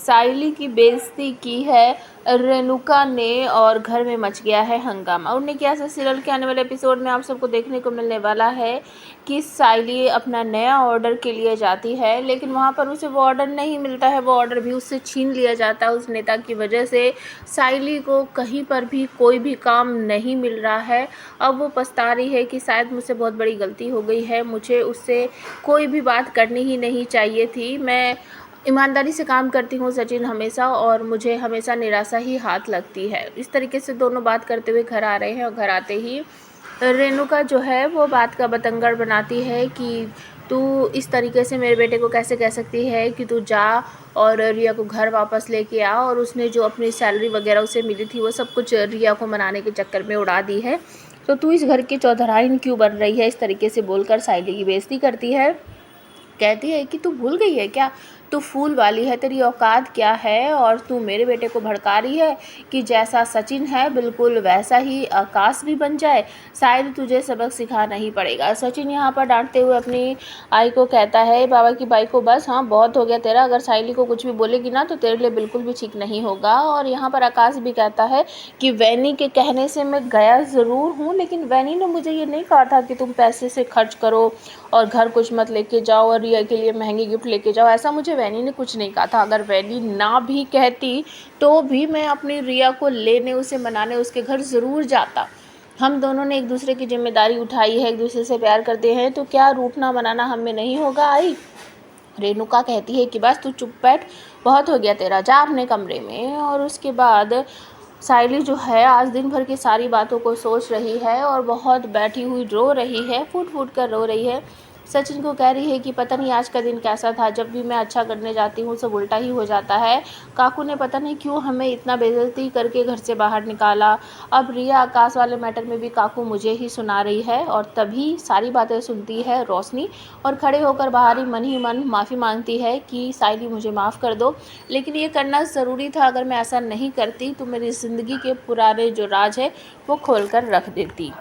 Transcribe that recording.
सायली की बेइज्जती की है रेणुका ने और घर में मच गया है हंगामा। उन्हें क्या सीरियल के आने वाले एपिसोड में आप सबको देखने को मिलने वाला है कि सायली अपना नया ऑर्डर के लिए जाती है, लेकिन वहाँ पर उसे वो ऑर्डर नहीं मिलता है। वो ऑर्डर भी उससे छीन लिया जाता है उस नेता की वजह से। सायली को कहीं पर भी कोई भी काम नहीं मिल रहा है। अब वो पछता रही है कि शायद मुझसे बहुत बड़ी गलती हो गई है, मुझे उससे कोई भी बात करनी ही नहीं चाहिए थी। मैं ईमानदारी से काम करती हूँ सचिन हमेशा, और मुझे हमेशा निराशा ही हाथ लगती है। इस तरीके से दोनों बात करते हुए घर आ रहे हैं और घर आते ही रेणुका जो है वो बात का बतंगड़ बनाती है कि तू इस तरीके से मेरे बेटे को कैसे कह सकती है कि तू जा और रिया को घर वापस लेके आ, और उसने जो अपनी सैलरी वगैरह उसे मिली थी वो सब कुछ रिया को मनाने के चक्कर में उड़ा दी है। तो तू इस घर की चौधराइन क्यों बन रही है। इस तरीके से बोलकर सायली की बेइज्जती करती है। कहती है कि तू भूल गई है क्या, तू फूल वाली है, तेरी औकात क्या है, और तू मेरे बेटे को भड़का रही है कि जैसा सचिन है बिल्कुल वैसा ही आकाश भी बन जाए, शायद तुझे सबक सिखाना ही पड़ेगा। सचिन यहाँ पर डांटते हुए अपनी आई को कहता है, बाबा की बाई को, बस हाँ बहुत हो गया तेरा, अगर सायली को कुछ भी बोलेगी ना तो तेरे लिए बिल्कुल भी ठीक नहीं होगा। और यहाँ पर आकाश भी कहता है कि वैनी के कहने से मैं गया ज़रूर हूँ, लेकिन वैनी ने मुझे ये नहीं कहा था कि तुम पैसे से खर्च करो और घर कुछ मत लेके जाओ और रिया के लिए महंगी गिफ्ट लेके जाओ, ऐसा मुझे वैनी ने कुछ नहीं कहा था। अगर वैनी ना भी कहती तो भी मैं अपनी रिया को लेने, उसे मनाने उसके घर ज़रूर जाता। हम दोनों ने एक दूसरे की जिम्मेदारी उठाई है, एक दूसरे से प्यार करते हैं, तो क्या रूठना मनाना हमें नहीं होगा। आई रेणुका कहती है कि बस तू चुप बैठ, बहुत हो गया तेरा, जा अपने कमरे में। और उसके बाद सायली जो है आज दिन भर की सारी बातों को सोच रही है और बहुत बैठी हुई रो रही है, फूट फूट कर रो रही है। सचिन को कह रही है कि पता नहीं आज का दिन कैसा था, जब भी मैं अच्छा करने जाती हूँ सब उल्टा ही हो जाता है। काकू ने पता नहीं क्यों हमें इतना बेइज्जती करके घर से बाहर निकाला। अब रिया आकाश वाले मैटर में भी काकू मुझे ही सुना रही है, और तभी सारी बातें सुनती है रोशनी और खड़े होकर बाहर ही मन माफ़ी मांगती है कि सायली मुझे माफ़ कर दो, लेकिन ये करना ज़रूरी था, अगर मैं ऐसा नहीं करती तो मेरी ज़िंदगी के पुराने जो राज है वो खोल कर रख देती।